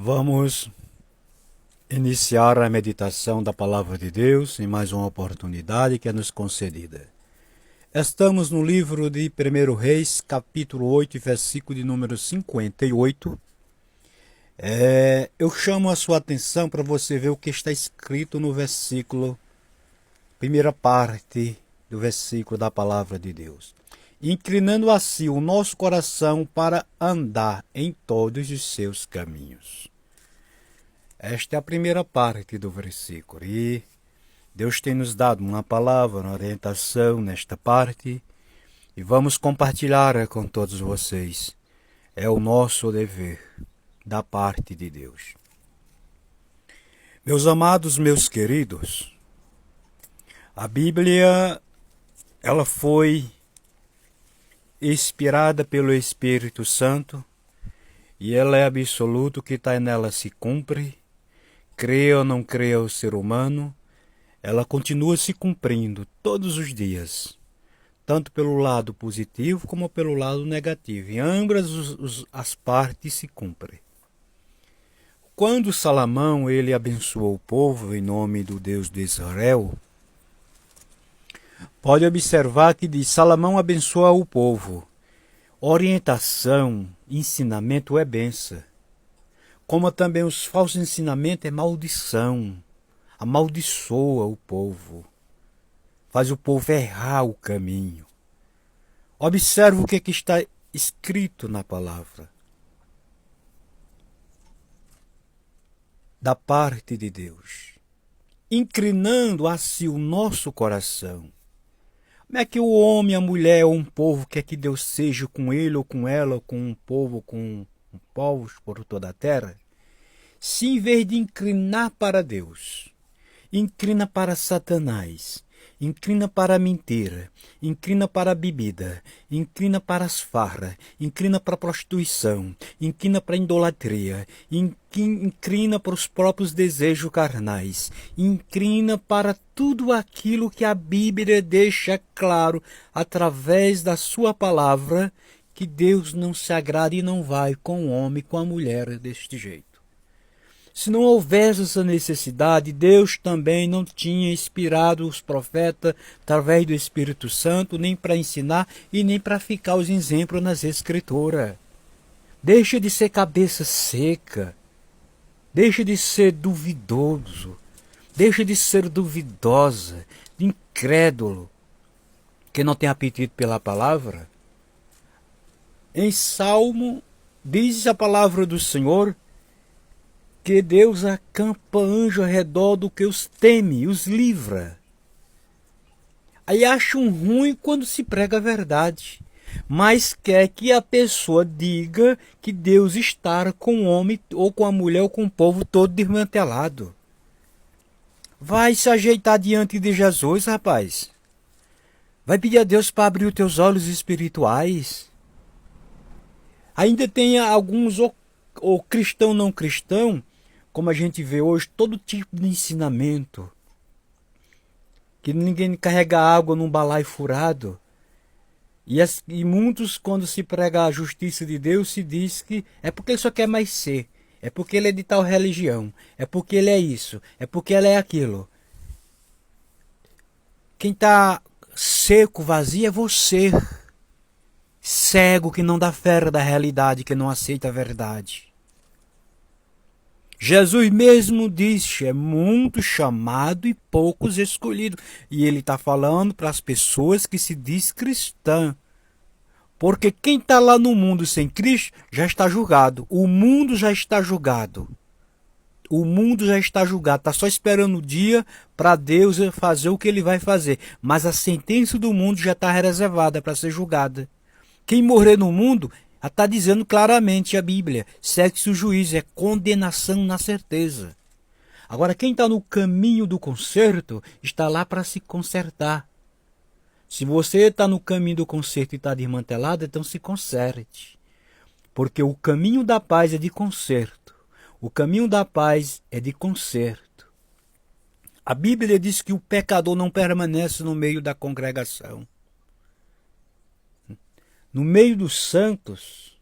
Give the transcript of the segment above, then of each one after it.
Vamos iniciar a meditação da Palavra de Deus em mais uma oportunidade que é nos concedida. Estamos no livro de 1 Reis, capítulo 8, versículo de número 58. Eu chamo a sua atenção para você ver o que está escrito no versículo, primeira parte do versículo da Palavra de Deus. Inclinando assim o nosso coração para andar em todos os seus caminhos. Esta é a primeira parte do versículo e Deus tem nos dado uma palavra, uma orientação nesta parte e vamos compartilhar com todos vocês. É o nosso dever da parte de Deus. Meus amados, meus queridos, a Bíblia ela foi inspirada pelo Espírito Santo e ela é absoluto, que está nela se cumpre. Creia ou não creia o ser humano, ela continua se cumprindo todos os dias, tanto pelo lado positivo como pelo lado negativo. E ambas as partes se cumprem. Quando Salomão ele abençoou o povo em nome do Deus de Israel, pode observar que diz: Salomão abençoa o povo. Orientação, ensinamento é bênção. Como também os falsos ensinamentos é maldição. Amaldiçoa o povo. Faz o povo errar o caminho. Observe o que está escrito na palavra. Da parte de Deus. Inclinando assim o nosso coração. Como é que o homem, a mulher ou um povo quer que Deus seja com ele ou com ela, ou com um povo, com povos por toda a terra? Se em vez de inclinar para Deus, inclina para Satanás, inclina para a mentira, inclina para a bebida, inclina para as farras, inclina para a prostituição, inclina para a idolatria, inclina para os próprios desejos carnais, inclina para tudo aquilo que a Bíblia deixa claro através da sua palavra, que Deus não se agrada e não vai com o homem, com a mulher deste jeito. Se não houvesse essa necessidade, Deus também não tinha inspirado os profetas através do Espírito Santo, nem para ensinar e nem para ficar os exemplos nas Escrituras. Deixa de ser cabeça seca, deixa de ser duvidoso, deixa de ser duvidosa, incrédulo, que não tem apetite pela palavra. Em Salmo, diz a palavra do Senhor, que Deus acampa anjo ao redor do que os teme, os livra. Aí acham ruim quando se prega a verdade, mas quer que a pessoa diga que Deus está com o homem, ou com a mulher, ou com o povo todo desmantelado. Vai se ajeitar diante de Jesus, rapaz. Vai pedir a Deus para abrir os teus olhos espirituais. Ainda tem alguns, ou cristão não cristão, como a gente vê hoje, todo tipo de ensinamento. Que ninguém carrega água num balaio furado. E muitos, quando se prega a justiça de Deus, se diz que é porque ele só quer mais ser. É porque ele é de tal religião. É porque ele é isso. É porque ele é aquilo. Quem está seco, vazio, é você. Cego, que não dá fé da realidade, que não aceita a verdade. Jesus mesmo disse, é muito chamado e poucos escolhidos. E ele está falando para as pessoas que se diz cristã. Porque quem está lá no mundo sem Cristo já está julgado. O mundo já está julgado. O mundo já está julgado. Está só esperando o dia para Deus fazer o que ele vai fazer. Mas a sentença do mundo já está reservada para ser julgada. Quem morrer no mundo, está dizendo claramente a Bíblia, segue-se o juízo, é condenação na certeza. Agora, quem está no caminho do conserto, está lá para se consertar. Se você está no caminho do conserto e está desmantelado, então se conserte. Porque o caminho da paz é de conserto. O caminho da paz é de conserto. A Bíblia diz que o pecador não permanece no meio da congregação. No meio dos santos,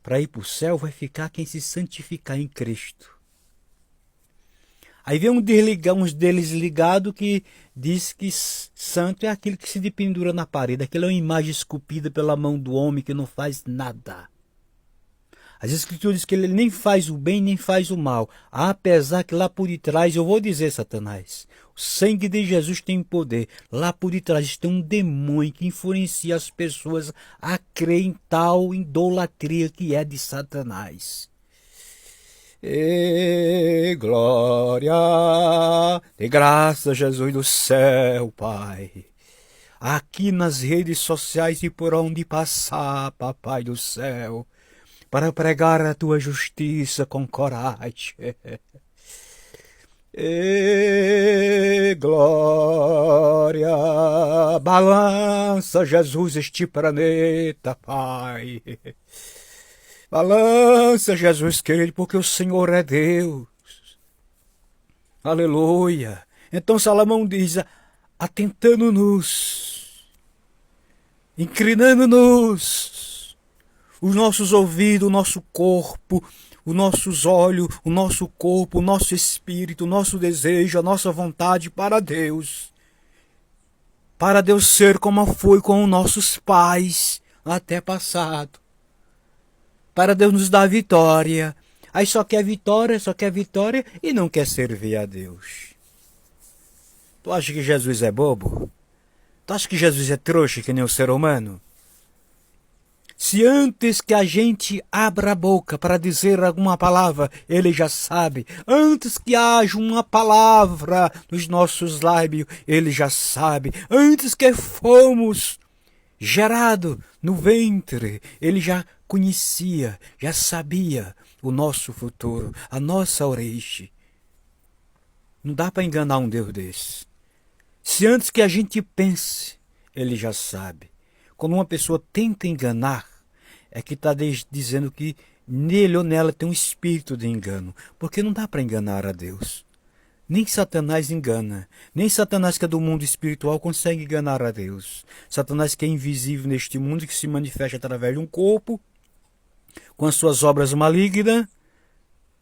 para ir para o céu vai ficar quem se santificar em Cristo. Aí vem uns deles ligados que diz que santo é aquele que se dependura na parede. Aquilo é uma imagem esculpida pela mão do homem que não faz nada. As escrituras dizem que ele nem faz o bem, nem faz o mal. Apesar que lá por detrás, eu vou dizer, Satanás, o sangue de Jesus tem poder. Lá por detrás tem um demônio que influencia as pessoas a crer em tal idolatria que é de Satanás. E glória, de graça, Jesus do céu, Pai. Aqui nas redes sociais e por onde passar, Papai do céu, para pregar a tua justiça com coragem. E glória, balança, Jesus, este planeta, Pai. Balança, Jesus querido, porque o Senhor é Deus. Aleluia. Então Salomão diz, atentando-nos, inclinando-nos, os nossos ouvidos, o nosso corpo, os nossos olhos, o nosso corpo, o nosso espírito, o nosso desejo, a nossa vontade para Deus. Para Deus ser como foi com os nossos pais até passado. Para Deus nos dar vitória. Aí só quer vitória e não quer servir a Deus. Tu acha que Jesus é bobo? Tu acha que Jesus é trouxa que nem o ser humano? Se antes que a gente abra a boca para dizer alguma palavra, ele já sabe. Antes que haja uma palavra nos nossos lábios, ele já sabe. Antes que fomos gerado no ventre, ele já conhecia, já sabia o nosso futuro, a nossa origem. Não dá para enganar um Deus desse. Se antes que a gente pense, ele já sabe. Quando uma pessoa tenta enganar, é que está dizendo que nele ou nela tem um espírito de engano. Porque não dá para enganar a Deus. Nem Satanás engana. Nem Satanás, que é do mundo espiritual, consegue enganar a Deus. Satanás, que é invisível neste mundo, que se manifesta através de um corpo, com as suas obras malignas,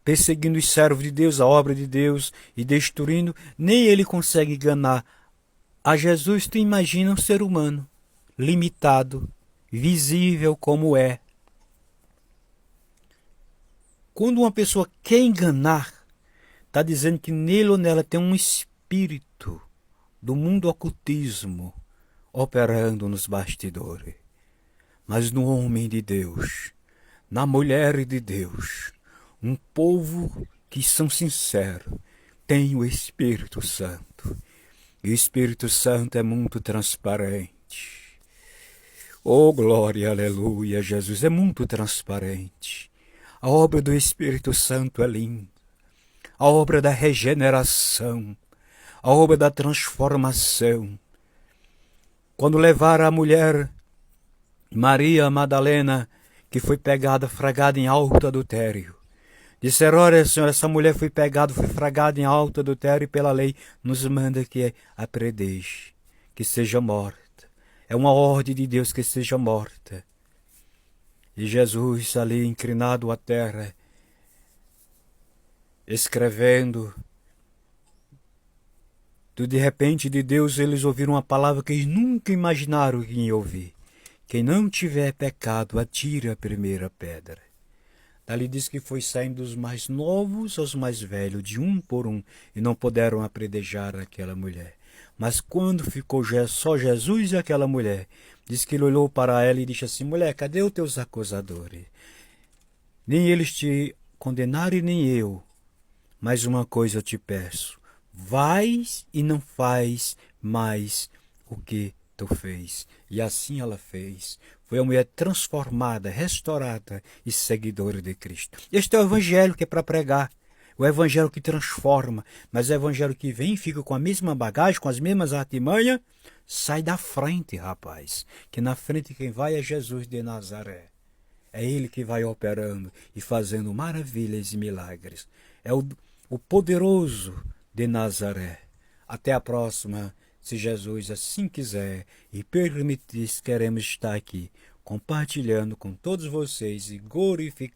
perseguindo os servos de Deus, a obra de Deus, e destruindo, nem ele consegue enganar a Jesus. Tu imagina um ser humano, limitado, visível como é. Quando uma pessoa quer enganar, está dizendo que nele ou nela tem um espírito do mundo ocultismo operando nos bastidores. Mas no homem de Deus, na mulher de Deus, um povo que são sinceros, tem o Espírito Santo. E o Espírito Santo é muito transparente. Oh, glória, aleluia, Jesus é muito transparente. A obra do Espírito Santo é linda. A obra da regeneração, a obra da transformação. Quando levaram a mulher Maria Madalena, que foi pegada, fragada em alto adultério, disseram, olha, Senhor, essa mulher foi pegada, foi fragada em alto adultério e pela lei nos manda que a predeje, que seja morta. É uma ordem de Deus que seja morta. E Jesus ali inclinado à terra, escrevendo, de repente de Deus eles ouviram uma palavra que eles nunca imaginaram que iam ouvir. Quem não tiver pecado, atire a primeira pedra. Dali diz que foi saindo dos mais novos aos mais velhos, de um por um, e não puderam apredejar aquela mulher. Mas quando ficou só Jesus e aquela mulher, diz que ele olhou para ela e disse assim, mulher, cadê os teus acusadores? Nem eles te condenaram, nem eu. Mas uma coisa eu te peço, vais e não faz mais o que tu fez. E assim ela fez. Foi uma mulher transformada, restaurada e seguidora de Cristo. Este é o evangelho que é para pregar. O evangelho que transforma. Mas o evangelho que vem, fica com a mesma bagagem, com as mesmas artimanhas, sai da frente, rapaz. Que na frente quem vai é Jesus de Nazaré. É ele que vai operando e fazendo maravilhas e milagres. É o poderoso de Nazaré. Até a próxima, se Jesus assim quiser e permitir, queremos estar aqui compartilhando com todos vocês e glorificando